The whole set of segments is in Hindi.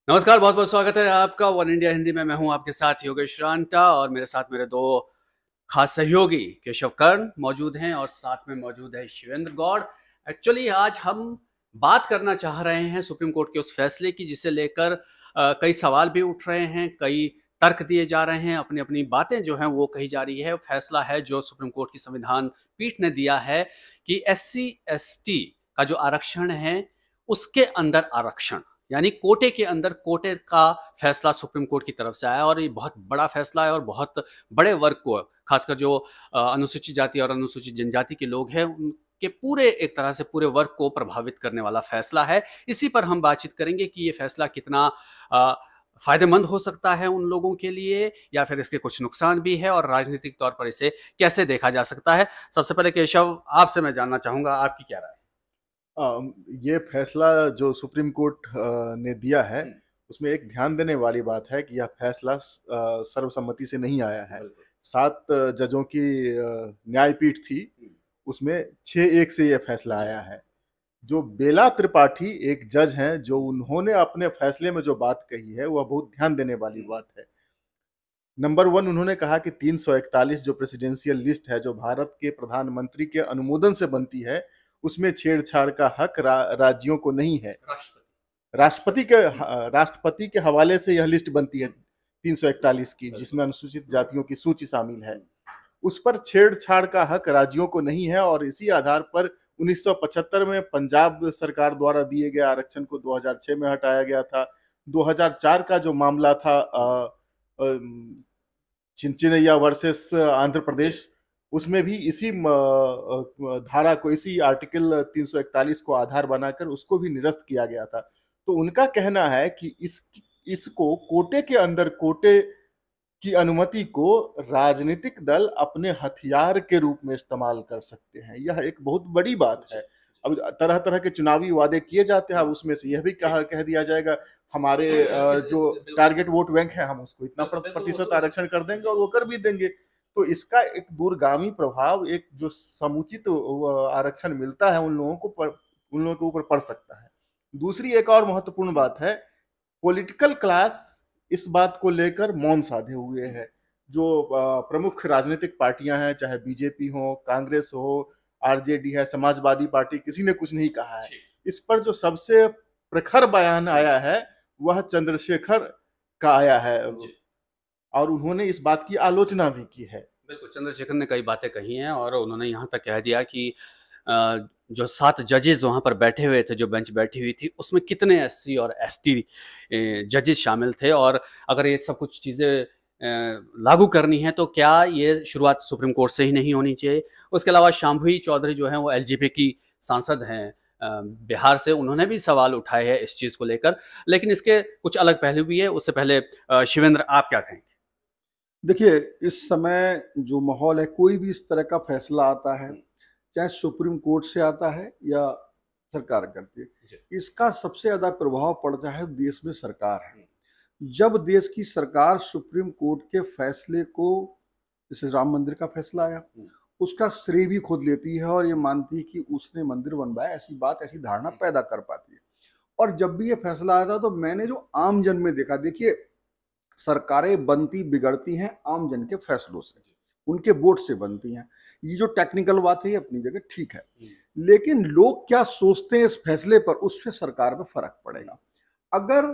नमस्कार, बहुत-बहुत स्वागत है आपका वन इंडिया हिंदी में। मैं हूँ आपके साथ योगेश रांटा और मेरे साथ मेरे 2 खास सहयोगी केशव कर्ण मौजूद हैं और साथ में मौजूद है शिवेंद्र गौड़। एक्चुअली आज हम बात करना चाह रहे हैं सुप्रीम कोर्ट के उस फैसले की जिसे लेकर कई सवाल भी उठ रहे हैं, कई तर्क दिए जा रहे हैं, अपनी-अपनी बातें जो हैं वो कही जा रही है। फैसला है जो सुप्रीम कोर्ट की संविधान पीठ ने दिया है कि एससी-एसटी का जो आरक्षण है, उसके अंदर आरक्षण यानी कोटे के अंदर कोटे का फैसला सुप्रीम कोर्ट की तरफ से आया और ये बहुत बड़ा फैसला है और बहुत बड़े वर्ग को खासकर जो अनुसूचित जाति और अनुसूचित जनजाति के लोग हैं उनके पूरे एक तरह से पूरे वर्ग को प्रभावित करने वाला फैसला है। इसी पर हम बातचीत करेंगे कि ये फैसला कितना फायदेमंद हो सकता है उन लोगों के लिए या फिर इसके कुछ नुकसान भी है और राजनीतिक तौर पर इसे कैसे देखा जा सकता है। सबसे पहले केशव आपसे मैं जानना चाहूंगा आपकी क्या राय है? ये फैसला जो सुप्रीम कोर्ट ने दिया है उसमें एक ध्यान देने वाली बात है कि यह फैसला सर्वसम्मति से नहीं आया है। 7 जजों की न्यायपीठ थी, उसमें 6-1 से यह फैसला आया है। जो बेला त्रिपाठी एक जज हैं, जो उन्होंने अपने फैसले में जो बात कही है वह बहुत ध्यान देने वाली बात है। नंबर 1 उन्होंने कहा कि 341 जो प्रेसिडेंशियल लिस्ट है, जो भारत के प्रधानमंत्री के अनुमोदन से बनती है, उसमें छेड़छाड़ का हक राज्यों को नहीं है। राष्ट्रपति के हवाले से यह लिस्ट बनती है 341 की, जिसमें अनुसूचित जातियों की सूची शामिल है। उस पर छेड़छाड़ का हक राज्यों को नहीं है और इसी आधार पर 1975 में पंजाब सरकार द्वारा दिए गए आरक्षण को 2006 में हटाया गया था। 2004 का जो मामला था चिंचिनैया वर्सेस आंध्र प्रदेश, उसमें भी इसी धारा को, इसी आर्टिकल 341 को आधार बनाकर उसको भी निरस्त किया गया था। तो उनका कहना है कि इसको कोटे के अंदर कोटे की अनुमति को राजनीतिक दल अपने हथियार के रूप में इस्तेमाल कर सकते हैं। यह एक बहुत बड़ी बात है। अब तरह तरह के चुनावी वादे किए जाते हैं, अब उसमें से यह भी कह दिया जाएगा हमारे जो टारगेट वोट बैंक है, हम उसको इतना प्रतिशत आरक्षण कर देंगे और वो कर भी देंगे। तो इसका एक दूरगामी प्रभाव, एक जो समुचित आरक्षण मिलता है उन लोगों के ऊपर पड़ सकता है। दूसरी एक और महत्वपूर्ण बात है, पॉलिटिकल क्लास इस बात को लेकर मौन साधे हुए है। जो प्रमुख राजनीतिक पार्टियां हैं, चाहे बीजेपी हो, कांग्रेस हो, आरजेडी है, समाजवादी पार्टी, किसी ने कुछ नहीं कहा है। इस पर जो सबसे प्रखर बयान आया है वह चंद्रशेखर का आया है और उन्होंने इस बात की आलोचना भी की है। बिल्कुल, चंद्रशेखर ने कई बातें कही हैं और उन्होंने यहाँ तक कह दिया कि जो 7 जजेस वहाँ पर बैठे हुए थे, जो बेंच बैठी हुई थी, उसमें कितने एससी और एसटी जजेस शामिल थे और अगर ये सब कुछ चीज़ें लागू करनी है तो क्या ये शुरुआत सुप्रीम कोर्ट से ही नहीं होनी चाहिए? उसके अलावा शांभवी चौधरी जो हैं वो एलजेपी की सांसद हैं बिहार से, उन्होंने भी सवाल उठाए हैं इस चीज़ को लेकर, लेकिन इसके कुछ अलग पहलू भी है। उससे पहले शिवेंद्र आप क्या कहेंगे? देखिए, इस समय जो माहौल है, कोई भी इस तरह का फैसला आता है, चाहे सुप्रीम कोर्ट से आता है या सरकार करती है, इसका सबसे ज़्यादा प्रभाव पड़ता है देश में सरकार है। जब देश की सरकार सुप्रीम कोर्ट के फैसले को, जैसे राम मंदिर का फैसला आया, उसका श्रेय भी खुद लेती है और ये मानती है कि उसने मंदिर बनवाया, ऐसी धारणा पैदा कर पाती है। और जब भी ये फैसला आया था तो मैंने जो आम जन में देखा, देखिए सरकारें बनती बिगड़ती हैं आम जन के फैसलों से, उनके वोट से बनती हैं। ये जो टेक्निकल बात है ये अपनी जगह ठीक है, लेकिन लोग क्या सोचते हैं इस फैसले पर, उससे सरकार पे फर्क पड़ेगा। अगर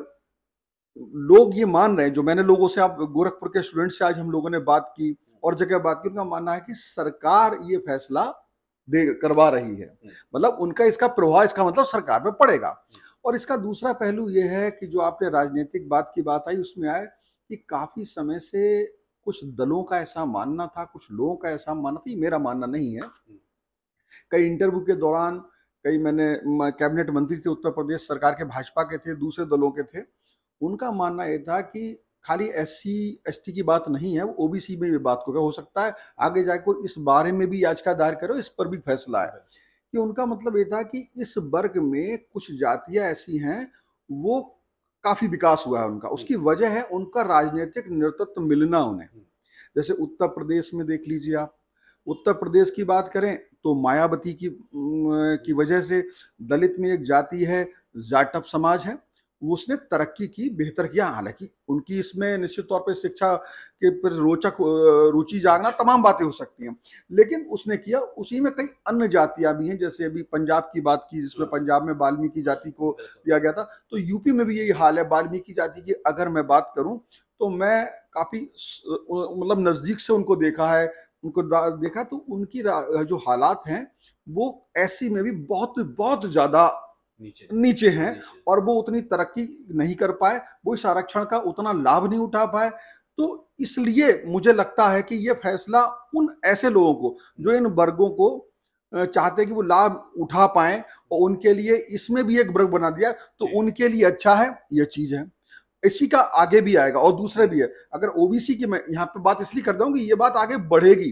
लोग ये मान रहे हैं, जो मैंने लोगों से, आप गोरखपुर के स्टूडेंट से आज हम लोगों ने बात की और जगह बात की, उनका मानना है कि सरकार ये फैसला करवा रही है, मतलब उनका इसका प्रभाव, इसका मतलब सरकार पे पड़ेगा। और इसका दूसरा पहलू ये है कि जो आपने राजनीतिक बात की बात आई, उसमें आए कि काफी समय से कुछ दलों का ऐसा मानना था, कुछ लोगों का ऐसा मानना था, मेरा मानना नहीं है। कई इंटरव्यू के दौरान, कैबिनेट मंत्री थे उत्तर प्रदेश सरकार के, भाजपा के थे, दूसरे दलों के थे, उनका मानना यह था कि खाली एससी एसटी की बात नहीं है, वो ओबीसी में भी बात हो सकता है, आगे जाकर इस बारे में भी याचिका दायर करो, इस पर भी फैसला है। कि उनका मतलब ये था कि इस वर्ग में कुछ जातियां ऐसी हैं, वो काफी विकास हुआ है उनका, उसकी वजह है उनका राजनीतिक नेतृत्व मिलना उन्हें। जैसे उत्तर प्रदेश में देख लीजिए आप, उत्तर प्रदेश की बात करें तो मायावती की वजह से दलित में एक जाति है, जाटव समाज है, उसने तरक्की की, बेहतर किया। हालांकि उनकी इसमें निश्चित तौर पे शिक्षा के पर रोचक रुचि जागना तमाम बातें हो सकती हैं, लेकिन उसने किया। उसी में कई अन्य जातियां भी हैं, जैसे अभी पंजाब की बात की, जिसमें पंजाब में वाल्मीकि जाति को दिया गया था, तो यूपी में भी यही हाल है। वाल्मीकि जाति की अगर मैं बात करूं तो मैं काफी मतलब नजदीक से उनको देखा है, उनको देखा, तो उनकी जो हालात हैं वो ऐसी में भी बहुत बहुत ज्यादा नीचे हैं, और वो उतनी तरक्की नहीं कर पाए, वो इस आरक्षण का उतना लाभ नहीं उठा पाए। तो इसलिए मुझे लगता है कि ये फैसला उन ऐसे लोगों को जो इन वर्गों को चाहते हैं कि वो लाभ उठा पाएं, और उनके लिए इसमें भी एक वर्ग बना दिया, तो उनके लिए अच्छा है, ये चीज है। इसी का आगे भी आएगा और दूसरे भी है। अगर ओबीसी की मैं यहाँ पे बात इसलिए करता हूँ कि ये बात आगे बढ़ेगी।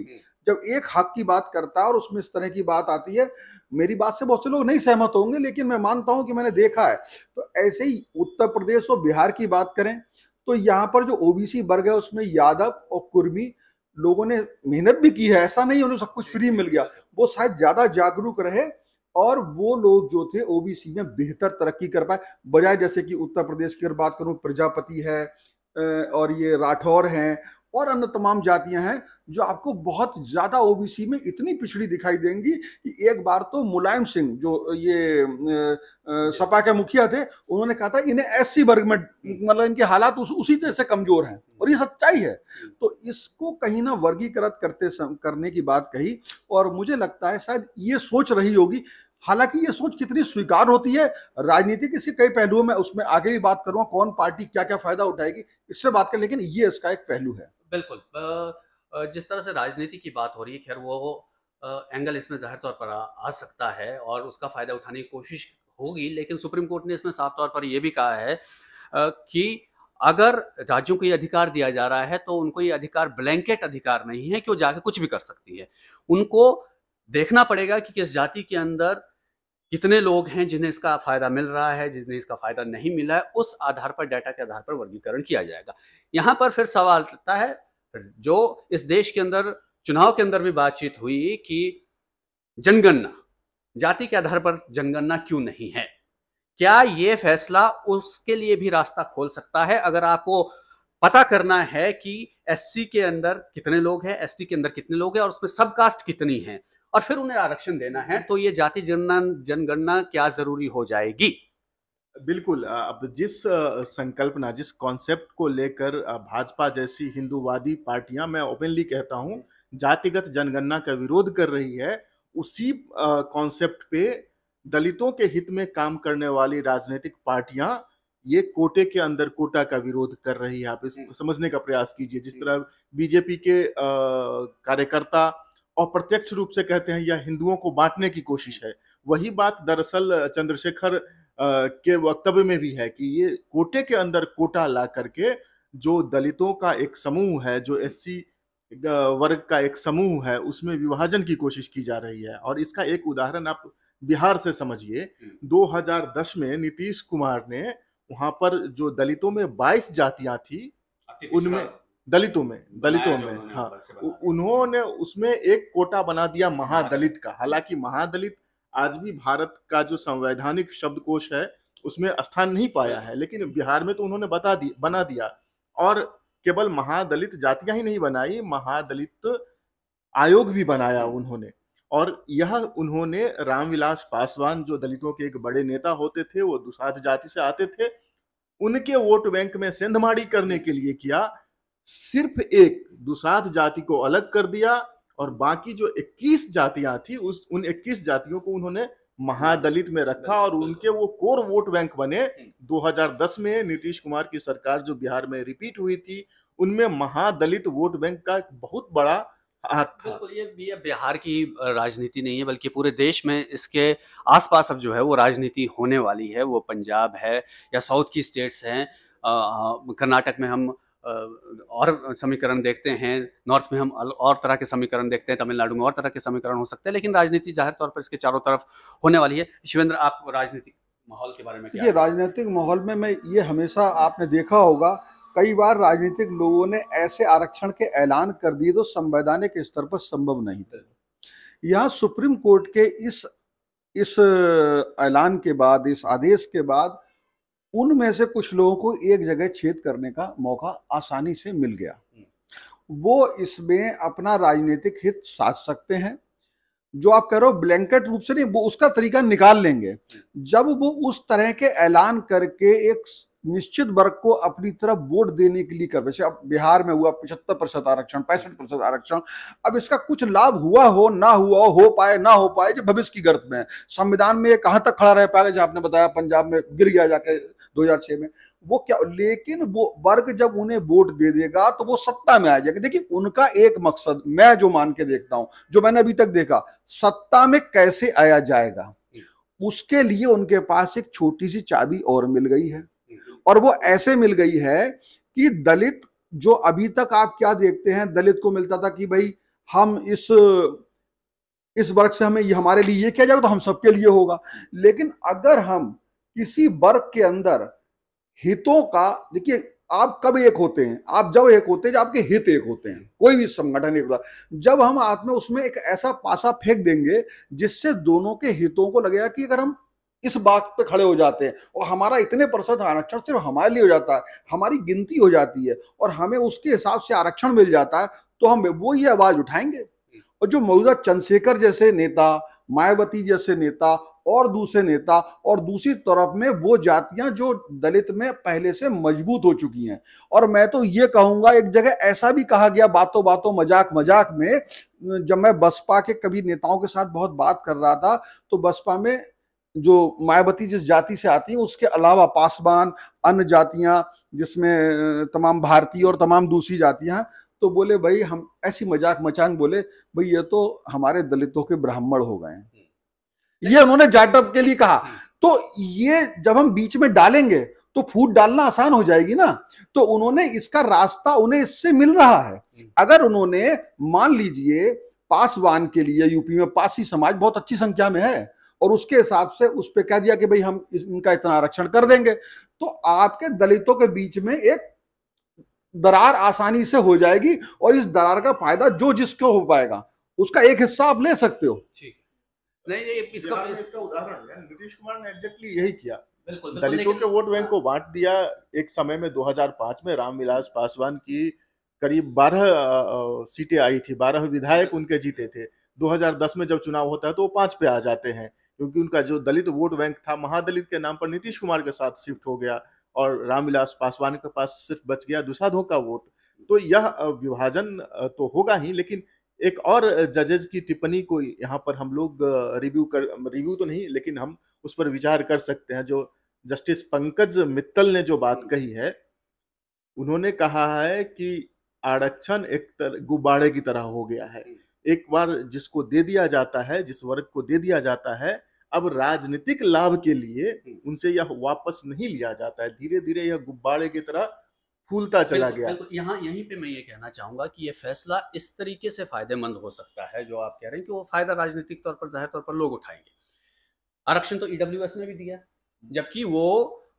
जब एक हक की बात करता है और उसमें इस तरह की बात आती है, मेरी बात से बहुत से लोग नहीं सहमत होंगे, लेकिन मैं मानता हूं कि मैंने देखा है। तो ऐसे ही उत्तर प्रदेश और बिहार की बात करें तो यहाँ पर जो ओबीसी वर्ग है उसमें यादव और कुर्मी लोगों ने मेहनत भी की है, ऐसा नहीं उन्हें सब कुछ फ्री मिल गया। वो शायद ज्यादा जागरूक रहे और वो लोग जो थे ओबीसी में बेहतर तरक्की कर पाए, बजाय जैसे कि उत्तर प्रदेश की अगर बात करूं, प्रजापति है और ये राठौर हैं और अन्य तमाम जातियां हैं जो आपको बहुत ज्यादा ओबीसी में इतनी पिछड़ी दिखाई देंगी कि एक बार तो मुलायम सिंह जो ये सपा के मुखिया थे, उन्होंने कहा था इन्हें एससी वर्ग में, मतलब इनके हालात उसी तरह से कमजोर हैं, और ये सच्चाई है। तो इसको कहीं ना वर्गीकृत करने की बात कही, और मुझे लगता है शायद ये सोच रही होगी। हालांकि ये सोच कितनी स्वीकार होती है, राजनीतिक इसके कई पहलुओं में, उसमें आगे भी बात करूंगा, कौन पार्टी क्या क्या फायदा उठाएगी, इससे बात करें, लेकिन ये इसका एक पहलू है। बिल्कुल। जिस तरह से राजनीति की बात हो रही है, खैर वो एंगल इसमें जाहिर तौर पर आ सकता है और उसका फायदा उठाने की कोशिश होगी, लेकिन सुप्रीम कोर्ट ने इसमें साफ तौर पर यह भी कहा है कि अगर राज्यों को ये अधिकार दिया जा रहा है तो उनको ये अधिकार ब्लैंकेट अधिकार नहीं है कि वो जाके कुछ भी कर सकती है। उनको देखना पड़ेगा कि किस जाति के अंदर कितने लोग हैं जिन्हें इसका फायदा मिल रहा है, जिन्हें इसका फायदा नहीं मिला है, उस आधार पर, डाटा के आधार पर वर्गीकरण किया जाएगा। यहां पर फिर सवाल आता है, जो इस देश के अंदर चुनाव के अंदर भी बातचीत हुई कि जनगणना, जाति के आधार पर जनगणना क्यों नहीं है, क्या ये फैसला उसके लिए भी रास्ता खोल सकता है? अगर आपको पता करना है कि एससी के अंदर कितने लोग हैं, एसटी के अंदर कितने लोग हैं और उसमें सब कास्ट कितनी है, और फिर उन्हें आरक्षण देना है, तो ये जाति जनगणना क्या जरूरी हो जाएगी? बिल्कुल। अब जिस संकल्पना, जिस कॉन्सेप्ट को लेकर भाजपा जैसी हिंदूवादी पार्टियां, मैं ओपनली कहता हूं, जातिगत जनगणना का विरोध कर रही है, उसी कॉन्सेप्ट पे दलितों के हित में काम करने वाली राजनीतिक पार्टियां ये कोटे के अंदर कोटा का विरोध कर रही है। आप इसको समझने का प्रयास कीजिए। जिस तरह बीजेपी के कार्यकर्ता अप्रत्यक्ष रूप से कहते हैं यह हिंदुओं को बांटने की कोशिश है, वही बात दरअसल चंद्रशेखर के वक्तव्य में भी है कि ये कोटे के अंदर कोटा ला करके जो दलितों का एक समूह है, जो एससी वर्ग का एक समूह है, उसमें विभाजन की कोशिश की जा रही है। और इसका एक उदाहरण आप बिहार से समझिए। 2010 में नीतीश कुमार ने वहां पर जो दलितों में 22 जातियां थी, उनमें दलितों में हाँ, उन्होंने उसमें एक कोटा बना दिया महादलित का। हालांकि महादलित आज भी भारत का जो संवैधानिक शब्दकोश है उसमें स्थान नहीं पाया है, लेकिन बिहार में तो उन्होंने बना दिया। और केवल महादलित जातियां ही नहीं बनाई, महादलित आयोग भी बनाया उन्होंने। और यह उन्होंने रामविलास पासवान, जो दलितों के एक बड़े नेता होते थे, वो दुसाध जाति से आते थे, उनके वोट बैंक में सेंधमाड़ी करने के लिए किया। सिर्फ एक दुसाध जाति को अलग कर दिया और बाकी जो 21 जातियां थी, उन 21 जातियों को उन्होंने महादलित में रखा और उनके वो कोर वोट बैंक बने। 2010 में नीतीश कुमार की सरकार जो बिहार में रिपीट हुई थी, उनमें महादलित वोट बैंक का बहुत बड़ा हाथ था। बिल्कुल, ये बिहार की राजनीति नहीं है, बल्कि पूरे देश में इसके आसपास अब जो है वो राजनीति होने वाली है। वो पंजाब है या साउथ की स्टेट्स हैं, कर्नाटक में हम और समीकरण देखते हैं, नॉर्थ में हम और तरह के समीकरण देखते हैं, तमिलनाडु में और तरह के समीकरण हो सकते हैं, लेकिन राजनीति जाहिर तौर पर इसके चारों तरफ होने वाली है। शिवेंद्र, आप राजनीतिक माहौल के बारे में क्या? ये राजनीतिक माहौल में मैं ये हमेशा आपने देखा होगा, कई बार राजनीतिक लोगों ने ऐसे आरक्षण के ऐलान कर दिए तो संवैधानिक स्तर पर संभव नहीं थे। यहाँ सुप्रीम कोर्ट के इस ऐलान के बाद, इस आदेश के बाद उनमें से कुछ लोगों को एक जगह छेद करने का मौका आसानी से मिल गया। वो इसमें अपना राजनीतिक हित साध सकते हैं। जो आप कह रहे हो ब्लैंकेट रूप से नहीं, वो उसका तरीका निकाल लेंगे। जब वो उस तरह के ऐलान करके एक निश्चित वर्ग को अपनी तरफ वोट देने के लिए कर, वैसे अब बिहार में हुआ 75% आरक्षण, 65% आरक्षण। अब इसका कुछ लाभ हुआ हो ना हुआ हो पाए ना हो पाए, जो भविष्य की गर्त में है। संविधान में कहां तक खड़ा रह पाएगा, जैसे आपने बताया पंजाब में गिर गया जाके 2006 में, वो क्या, लेकिन वो वर्ग जब उन्हें वोट दे देगा तो वो सत्ता में आ जाएगा। देखिए उनका एक मकसद, मैं जो मान के देखता हूं, जो मैंने अभी तक देखा, सत्ता में कैसे आया जाएगा, उसके लिए उनके पास एक छोटी सी चाबी और मिल गई है। और वो ऐसे मिल गई है कि दलित, जो अभी तक आप क्या देखते हैं, दलित को मिलता था कि भाई हम इस वर्ग से हमें ये, हमारे लिए ये किया जाएगा तो हम सबके लिए होगा। लेकिन अगर हम किसी वर्ग के अंदर हितों का, देखिए आप कब एक होते हैं, आप जब एक होते हैं जब आपके हित एक होते हैं, कोई भी संगठन एक होता, जब हम हाथ में उसमें एक ऐसा पासा फेंक देंगे जिससे दोनों के हितों को लगेगा कि अगर हम इस बात पे खड़े हो जाते हैं और हमारा इतने % आरक्षण सिर्फ हमारे लिए हो जाता है, हमारी गिनती हो जाती है और हमें उसके हिसाब से आरक्षण मिल जाता है, तो हम वो ही आवाज उठाएंगे। और जो मौजूदा चंद्रशेखर जैसे नेता, मायावती जैसे नेता और दूसरे नेता, और दूसरी तरफ में वो जातियां जो दलित में पहले से मजबूत हो चुकी हैं। और मैं तो ये कहूंगा, एक जगह ऐसा भी कहा गया बातों बातों मजाक मजाक में, जब मैं बसपा के कभी नेताओं के साथ बहुत बात कर रहा था, तो बसपा में जो मायावती जिस जाति से आती है उसके अलावा पासवान, अन्य जातियां जिसमें तमाम भारतीय और तमाम दूसरी जातियां, तो बोले भाई हम ऐसी मजाक मचाक बोले, भाई ये तो हमारे दलितों के ब्राह्मण हो गए हैं, ये उन्होंने जाटव के लिए कहा। तो ये जब हम बीच में डालेंगे तो फूट डालना आसान हो जाएगी ना। तो उन्होंने इसका रास्ता उन्हें इससे मिल रहा है। अगर उन्होंने मान लीजिए पासवान के लिए, यूपी में पासी समाज बहुत अच्छी संख्या में है, और उसके हिसाब से उस पर कह दिया कि भाई हम इनका इतना आरक्षण कर देंगे, तो आपके दलितों के बीच में एक दरार आसानी से हो जाएगी, और इस दरार का फायदा जो जिसको हो पाएगा उसका एक हिस्सा आप ले सकते हो। ठीक, नहीं नहीं, इसका उदाहरण है, नीतीश कुमार ने एग्जैक्टली यही किया। बिल्कुल, दलितों के वोट बैंक को बांट दिया। एक समय में 2005 में रामविलास पासवान की करीब 12 सीटें आई थी, 12 विधायक उनके जीते थे। 2010 में जब चुनाव होता है तो वो 5 पे आ जाते हैं, क्योंकि उनका जो दलित वोट बैंक था महादलित के नाम पर नीतीश कुमार के साथ शिफ्ट हो गया, और रामविलास पासवान के पास सिर्फ बच गया दुसाधों का वोट। तो यह विभाजन तो होगा ही, लेकिन एक और जजेस की टिप्पणी को यहाँ पर हम लोग रिव्यू तो नहीं, लेकिन हम उस पर विचार कर सकते हैं। जो जस्टिस पंकज मित्तल ने जो बात कही है, उन्होंने कहा है कि आरक्षण एक गुब्बारे की तरह हो गया है। एक बार जिसको दे दिया जाता है, जिस वर्ग को दे दिया जाता है, अब राजनीतिक लाभ के लिए उनसे यह वापस नहीं लिया जाता है। धीरे धीरे यह गुब्बारे की तरह फूलता चला गया। यहाँ यहीं पे मैं ये कहना चाहूंगा कि ये फैसला इस तरीके से फायदेमंद हो सकता है, जो आप कह रहे हैं कि वो फायदा राजनीतिक तौर पर, जाहिर तौर पर लोग उठाएंगे। आरक्षण तो ईडब्ल्यूएस ने भी दिया, जबकि वो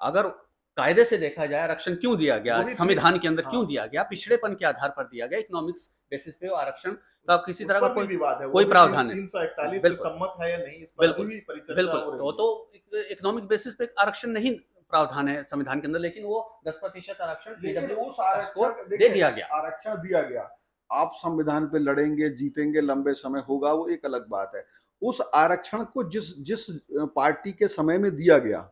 अगर कायदे से देखा जाए आरक्षण क्यों दिया गया, संविधान के अंदर क्यों दिया गया, पिछड़ेपन के आधार पर दिया गया, इकोनॉमिक्स बेसिस पे आरक्षण का किसी तरह का कोई प्रावधान नहीं। 341 से सम्मत है या नहीं, इस पर भी परिचर्चा हो रही है। तो इकोनॉमिक बेसिस पे आरक्षण नहीं प्रावधान है संविधान के अंदर, लेकिन वो 10% आरक्षण को दे दिया गया। आरक्षण दिया गया, आप संविधान पे लड़ेंगे, जीतेंगे, लंबे समय होगा, वो एक अलग बात है। उस आरक्षण को जिस पार्टी के समय में दिया गया,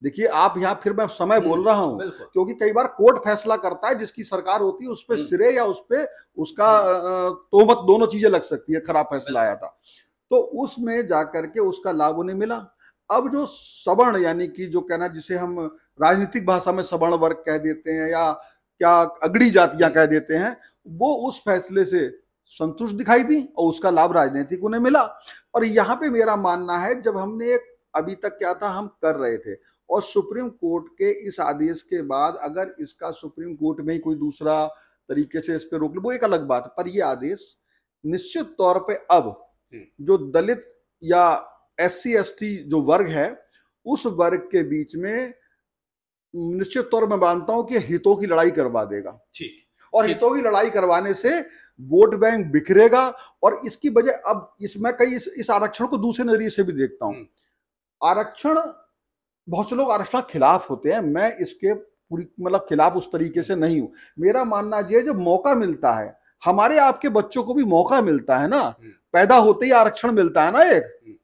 देखिए आप यहाँ फिर मैं समय बोल रहा हूँ, क्योंकि कई बार कोर्ट फैसला करता है, जिसकी सरकार होती है उस पर सिरे या उस पे उसका तोहमत, दोनों चीजें लग सकती है। खराब फैसला आया था तो उसमें जाकर के उसका लाभ उन्हें मिला। अब जो सवर्ण, यानी कि जो कहना, जिसे हम राजनीतिक भाषा में सवर्ण वर्ग कह देते हैं या क्या अगड़ी जातियां कह देते हैं, वो उस फैसले से संतुष्ट दिखाई दी और उसका लाभ राजनीतिक उन्हें मिला। और यहाँ पे मेरा मानना है, जब हमने अभी तक क्या था, हम कर रहे थे, और सुप्रीम कोर्ट के इस आदेश के बाद अगर इसका सुप्रीम कोर्ट में ही कोई दूसरा तरीके से इस पे रोक ले, वो एक अलग बात है। पर ये आदेश निश्चित तौर पे अब जो दलित या SC ST जो वर्ग है, उस वर्ग के बीच में निश्चित तौर में मानता हूं कि हितों की लड़ाई करवा देगा। ठीक, और हितों की लड़ाई करवाने से वोट बैंक बिखरेगा। और इसकी वजह, अब इसमें कई इस आरक्षण को दूसरे नजरिए से भी देखता हूं। आरक्षण बहुत से लोग आरक्षण खिलाफ होते हैं, मैं इसके पूरी मतलब खिलाफ उस तरीके से नहीं हूं। मेरा मानना ये है, जब मौका मिलता है, हमारे आपके बच्चों को भी मौका मिलता है ना, पैदा होते ही आरक्षण मिलता है ना एक।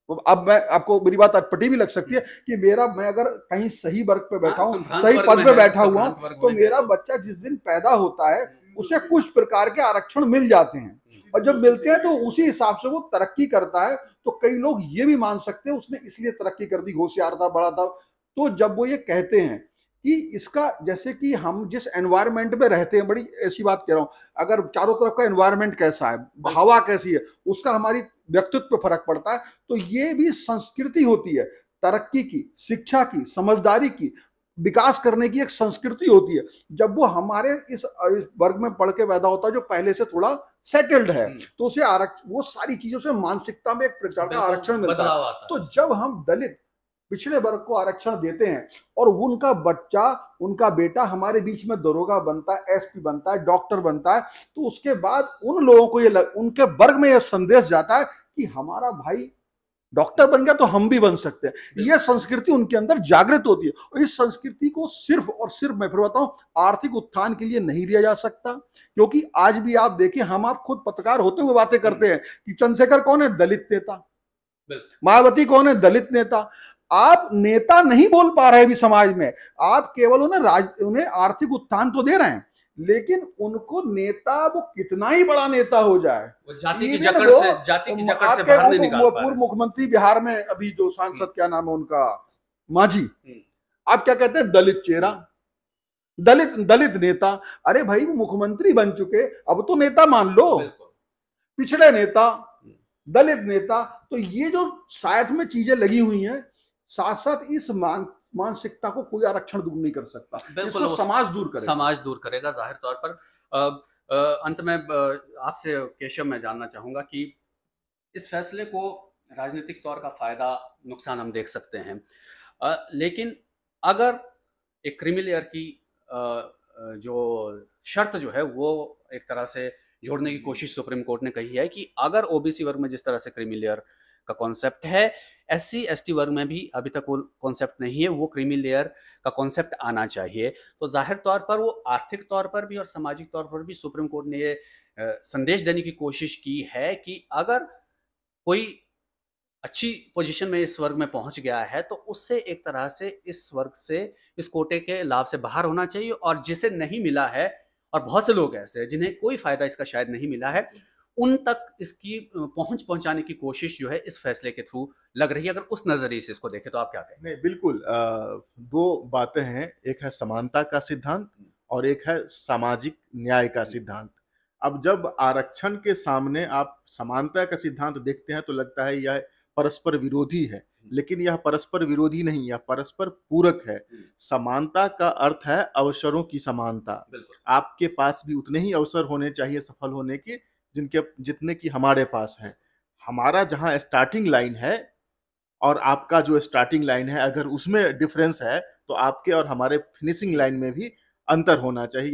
तो अब मैं आपको, मेरी बात अटपटी भी लग सकती है कि मैं अगर कहीं सही वर्ग पे बैठा हूँ, सही पद पे बैठा हुआ हूँ, तो मेरा बच्चा जिस दिन पैदा होता है उसे कुछ प्रकार के आरक्षण मिल जाते हैं, और जब मिलते हैं तो उसी हिसाब से वो तरक्की करता है। तो कई लोग ये भी मान सकते हैं उसने इसलिए तरक्की कर दी, होशियार था, बड़ा था। तो जब वो ये कहते हैं कि इसका, जैसे कि हम जिस एनवायरमेंट में रहते हैं, बड़ी ऐसी बात कह रहा हूं, अगर चारों तरफ का एनवायरमेंट कैसा है, हवा कैसी है, उसका हमारी व्यक्तित्व पे फर्क पड़ता है। तो ये भी संस्कृति होती है, तरक्की की, शिक्षा की, समझदारी की, विकास करने की एक संस्कृति होती है। जब वो हमारे इस वर्ग में पढ़ के पैदा होता है जो पहले से थोड़ा सेटल्ड है, तो उसे आरक्षण, वो सारी चीजों से मानसिकता में एक प्रकार का आरक्षण मिलता है। तो जब हम दलित पिछड़े वर्ग को आरक्षण देते हैं और उनका बच्चा, उनका बेटा हमारे बीच में दरोगा बनता है, एसपी बनता है, डॉक्टर बनता है, तो उसके बाद उन लोगों को उनके वर्ग में यह संदेश जाता है कि हमारा भाई डॉक्टर बन गया तो हम भी बन सकते हैं। यह संस्कृति उनके अंदर जागृत होती है, और इस संस्कृति को सिर्फ और सिर्फ, मैं फिर बताऊं, आर्थिक उत्थान के लिए नहीं लिया जा सकता। क्योंकि आज भी आप देखिए, हम आप खुद पत्रकार होते हुए बातें करते हैं कि चंद्रशेखर कौन है, दलित नेता, मायावती कौन है, दलित नेता। आप नेता नहीं बोल पा रहे भी समाज में, आप केवल उन्हें आर्थिक उत्थान तो दे रहे हैं, लेकिन उनको नेता, वो कितना ही बड़ा नेता हो जाए, वो जाति की जकड़ से बाहर नहीं निकाल पा रहे। पूर्व मुख्यमंत्री बिहार में अभी जो सांसद, क्या नाम है उनका, मांझी, आप क्या कहते हैं, दलित चेहरा, दलित नेता। अरे भाई, वो मुख्यमंत्री बन चुके, अब तो नेता मान लो, पिछड़े नेता, दलित नेता। तो ये जो साथ में चीजें लगी हुई हैं, साथ साथ इस मानसिकता को कोई आरक्षण दूर नहीं कर सकता, इसको समाज दूर करेगा जाहिर तौर पर। अंत में आपसे केशव मैं जानना चाहूंगा कि इस फैसले को राजनीतिक तौर का फायदा नुकसान हम देख सकते हैं, लेकिन अगर एक क्रीमी लेयर की जो शर्त जो है वो एक तरह से जोड़ने की कोशिश सुप्रीम कोर्ट ने कही है कि अगर ओबीसी वर्ग में जिस तरह से क्रीमी लेयर का कॉन्सेप्ट है, एससी एसटी वर्ग में भी अभी तक वो कॉन्सेप्ट नहीं है, वो क्रीमी लेयर का कॉन्सेप्ट आना चाहिए। तो जाहिर तौर पर वो आर्थिक तौर पर भी और सामाजिक तौर पर भी सुप्रीम कोर्ट ने ये संदेश देने की कोशिश की है कि अगर कोई अच्छी पोजीशन में इस वर्ग में पहुंच गया है तो उससे एक तरह से इस वर्ग से, इस कोटे के लाभ से बाहर होना चाहिए, और जिसे नहीं मिला है, और बहुत से लोग ऐसे हैं जिन्हें कोई फायदा इसका शायद नहीं मिला है, उन तक इसकी पहुंचाने की कोशिश जो है इस फैसले के थ्रू लग रही है। अगर उस नजरिए से इसको देखें तो आप क्या कहें? नहीं, बिल्कुल, दो बातें हैं, एक है समानता का सिद्धांत और एक है सामाजिक न्याय का सिद्धांत। अब जब आरक्षण के सामने आप समानता का सिद्धांत देखते हैं तो लगता है यह परस्पर विरोधी है, लेकिन यह परस्पर विरोधी नहीं, यह परस्पर पूरक है। समानता का अर्थ है अवसरों की समानता। आपके पास भी उतने ही अवसर होने चाहिए सफल होने के जितने की हमारे पास है। हमारा जहां स्टार्टिंग लाइन है और आपका जो स्टार्टिंग लाइन है, अगर उसमें डिफरेंस है तो आपके और हमारे फिनिशिंग लाइन में भी अंतर होना चाहिए।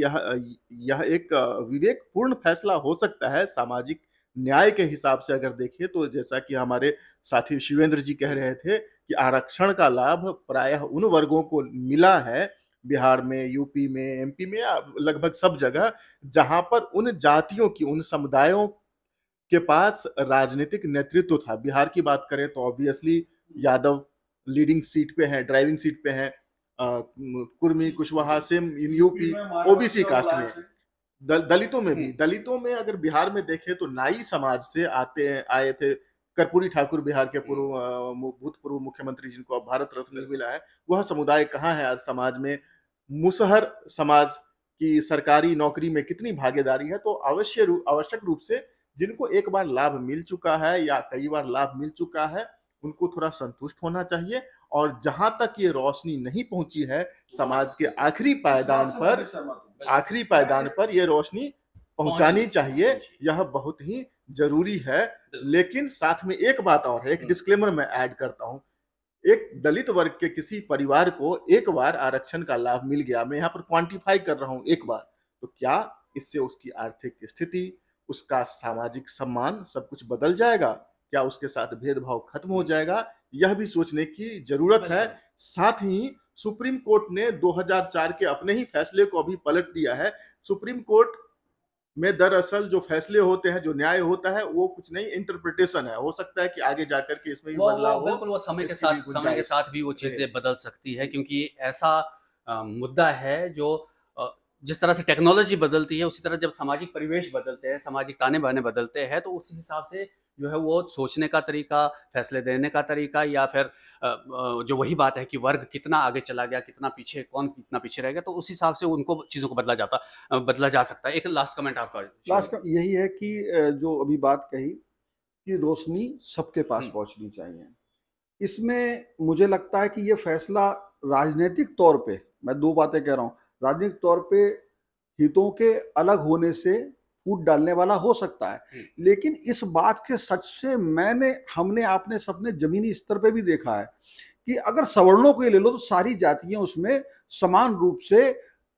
यह एक विवेकपूर्ण फैसला हो सकता है सामाजिक न्याय के हिसाब से अगर देखें तो। जैसा कि हमारे साथी शिवेंद्र जी कह रहे थे कि आरक्षण का लाभ प्रायः उन वर्गों को मिला है, बिहार में, यूपी में, एमपी में, लगभग सब जगह, जहां पर उन जातियों की, उन समुदायों के पास राजनीतिक नेतृत्व था। बिहार की बात करें तो ऑब्वियसली यादव लीडिंग सीट पे हैं, ड्राइविंग सीट पे हैं, Kurmi, Kushwaha, same in UP, OBC caste में, दलितों में भी। दलितों में अगर बिहार में देखें तो नाई समाज से आए थे कर्पूरी ठाकुर, बिहार के भूतपूर्व मुख्यमंत्री जिनको अब भारत रत्न मिला है। वह समुदाय कहाँ है आज समाज में? मुसहर समाज की सरकारी नौकरी में कितनी भागीदारी है? तो आवश्यक रूप से जिनको एक बार लाभ मिल चुका है या कई बार लाभ मिल चुका है, उनको थोड़ा संतुष्ट होना चाहिए। और जहां तक ये रोशनी नहीं पहुंची है समाज के आखिरी पायदान पर ये रोशनी पहुंचानी चाहिए। यह बहुत ही जरूरी है। लेकिन साथ में एक बात और है, एक डिस्क्लेमर मैं ऐड करता हूं। एक दलित वर्ग के किसी परिवार को एक बार आरक्षण का लाभ मिल गया, मैं यहाँ पर क्वांटिफाई कर रहा हूं एक बार, तो क्या इससे उसकी आर्थिक स्थिति, उसका सामाजिक सम्मान सब कुछ बदल जाएगा? क्या उसके साथ भेदभाव खत्म हो जाएगा? यह भी सोचने की जरूरत है। साथ ही सुप्रीम कोर्ट ने 2004 के अपने ही फैसले को अभी पलट दिया है। सुप्रीम कोर्ट में दरअसल जो फैसले होते हैं, जो न्याय होता है, वो कुछ नहीं, इंटरप्रिटेशन है। हो सकता है कि आगे जाकर के इसमें भी बदलाव हो। बिल्कुल वो समय के इसकी भी साथ भी वो चीजें बदल सकती है, क्योंकि ऐसा मुद्दा है जो जिस तरह से टेक्नोलॉजी बदलती है, उसी तरह जब सामाजिक परिवेश बदलते हैं, सामाजिक ताने बाने बदलते हैं, तो उस हिसाब से जो है वो सोचने का तरीका, फैसले देने का तरीका, या फिर जो वही बात है कि वर्ग कितना आगे चला गया, कितना पीछे, कौन कितना पीछे रह गया, तो उस हिसाब से उनको चीज़ों को बदला जा सकता है। एक लास्ट कमेंट आपका। लास्ट यही है कि जो अभी बात कही कि रोशनी सबके पास पहुंचनी चाहिए, इसमें मुझे लगता है कि ये फैसला राजनीतिक तौर पे, मैं दो बातें कह रहा हूँ, राजनीतिक तौर पे हितों के अलग होने से फूट डालने वाला हो सकता है, लेकिन इस बात के सच से हमने आपने सबने जमीनी स्तर पे भी देखा है कि अगर सवर्णों को ले लो तो सारी जातियां उसमें समान रूप से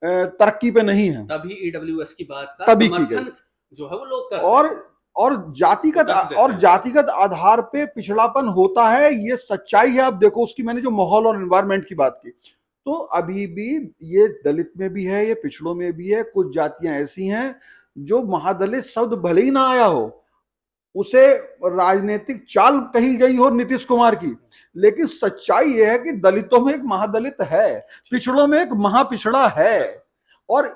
तरक्की पे नहीं है। तभी ईडब्ल्यूएस की बात का समर्थन जो है वो लोग करते हैं। और जातिगत आधार पे पिछड़ापन होता है, ये सच्चाई है। आप देखो, उसकी मैंने जो माहौल और एनवायरनमेंट की बात की, तो अभी भी ये दलित में भी है, ये पिछड़ों में भी है। कुछ जातियां ऐसी हैं जो महादलित शब्द भले ही ना आया हो, उसे राजनीतिक चाल कही गई हो नीतीश कुमार की, लेकिन सच्चाई यह है कि दलितों में एक महादलित है, पिछड़ों में एक महापिछड़ा है। और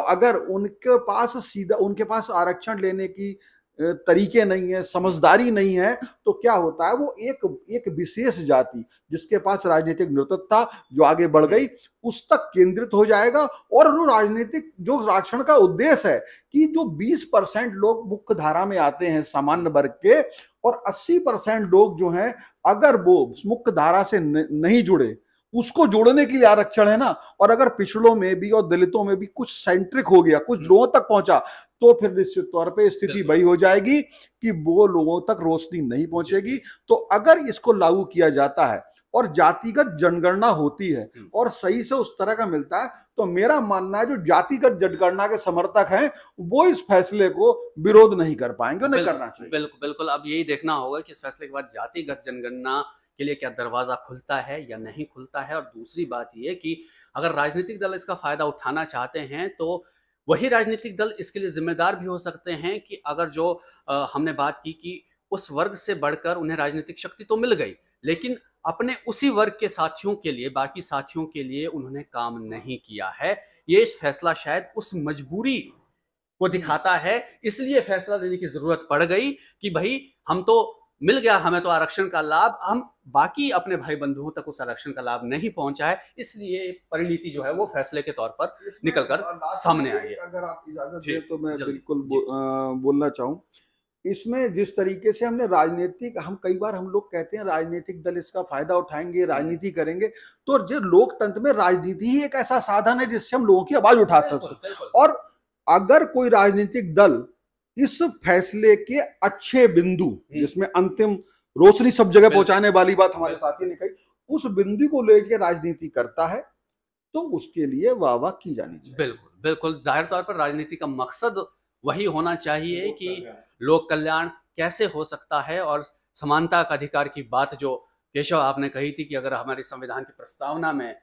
अगर उनके पास आरक्षण लेने की तरीके नहीं है, समझदारी नहीं है, तो क्या होता है, वो एक विशेष जाति जिसके पास राजनीतिक नेतृत्व था, जो आगे बढ़ गई, उस तक केंद्रित हो जाएगा। और वो राजनीतिक जो आरक्षण का उद्देश्य है कि जो 20% लोग मुख्य धारा में आते हैं सामान्य वर्ग के, और 80% लोग जो हैं अगर वो मुख्य धारा से नहीं जुड़े, उसको जोड़ने के लिए आरक्षण है ना। और अगर पिछड़ों में भी और दलितों में भी कुछ सेंट्रिक हो गया, कुछ लोगों तक पहुंचा, तो फिर निश्चित तौर पे स्थिति वही हो जाएगी कि वो लोगों तक रोशनी नहीं पहुंचेगी। तो अगर इसको लागू किया जाता है और जातिगत जनगणना होती है और सही से उस तरह का मिलता है, तो मेरा मानना है जो जातिगत जनगणना के समर्थक हैं वो इस फैसले को विरोध नहीं कर पाएंगे, उन्हें करना चाहिए। बिल्कुल अब यही देखना होगा कि इस फैसले के बाद जातिगत जनगणना के लिए क्या दरवाजा खुलता है या नहीं खुलता है। और दूसरी बात यह कि अगर राजनीतिक दल इसका फायदा उठाना चाहते हैं, तो वही राजनीतिक दल इसके लिए जिम्मेदार भी हो सकते हैं कि अगर जो हमने बात की कि उस वर्ग से बढ़कर उन्हें राजनीतिक शक्ति तो मिल गई, लेकिन अपने उसी वर्ग के साथियों के लिए, बाकी साथियों के लिए उन्होंने काम नहीं किया है। ये फैसला शायद उस मजबूरी को दिखाता है, इसलिए फैसला लेने की जरूरत पड़ गई कि भाई हम तो मिल गया, हमें तो आरक्षण का लाभ, हम बाकी अपने भाई बंधुओं तक उस आरक्षण का लाभ नहीं पहुंचा है, इसलिए परिणति जो है वो फैसले के तौर पर निकलकर सामने आई है। अगर आप इजाजत दें तो मैं बिल्कुल बोलना चाहूं, इसमें जिस तरीके से हम कई बार हम लोग कहते हैं राजनीतिक दल इसका फायदा उठाएंगे, राजनीति करेंगे, तो जो लोकतंत्र में राजनीति ही एक ऐसा साधन है जिससे हम लोगों की आवाज उठाते हैं। और अगर कोई राजनीतिक दल इस फैसले के अच्छे बिंदु, जिसमें अंतिम रोशनी सब जगह पहुंचाने वाली बात हमारे साथी ने कही, उस बिंदु को लेकर राजनीति करता है, तो उसके लिए वाह की जानी चाहिए। बिल्कुल जाहिर तौर पर राजनीति का मकसद वही होना चाहिए कि लोक कल्याण कैसे हो सकता है। और समानता का अधिकार की बात जो केशव आपने कही थी कि अगर हमारे संविधान की प्रस्तावना में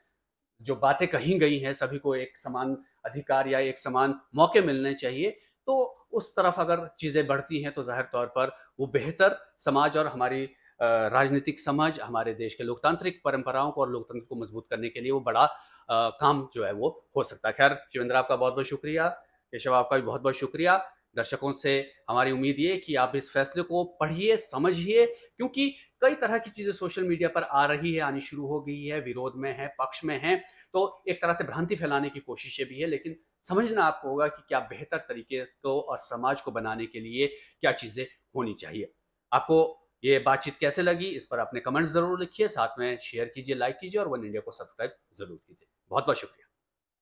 जो बातें कही गई हैं, सभी को एक समान अधिकार या एक समान मौके मिलने चाहिए, तो उस तरफ अगर चीजें बढ़ती हैं तो जाहिर तौर पर वो बेहतर समाज और हमारी राजनीतिक समझ, हमारे देश के लोकतांत्रिक परंपराओं को और लोकतंत्र को मजबूत करने के लिए वो बड़ा काम जो है वो हो सकता है। खैर शिवेंद्र, आपका बहुत बहुत शुक्रिया। केशव, आपका भी बहुत बहुत शुक्रिया। दर्शकों से हमारी उम्मीद ये कि आप इस फैसले को पढ़िए, समझिए, क्योंकि कई तरह की चीजें सोशल मीडिया पर आ रही है, आनी शुरू हो गई है, विरोध में है, पक्ष में है, तो एक तरह से भ्रांति फैलाने की कोशिशें भी है, लेकिन समझना आपको होगा कि क्या बेहतर तरीके को और समाज को बनाने के लिए क्या चीजें होनी चाहिए। आपको ये बातचीत कैसे लगी, इस पर अपने कमेंट्स जरूर लिखिए, साथ में शेयर कीजिए, लाइक कीजिए और वन इंडिया को सब्सक्राइब जरूर कीजिए। बहुत बहुत शुक्रिया।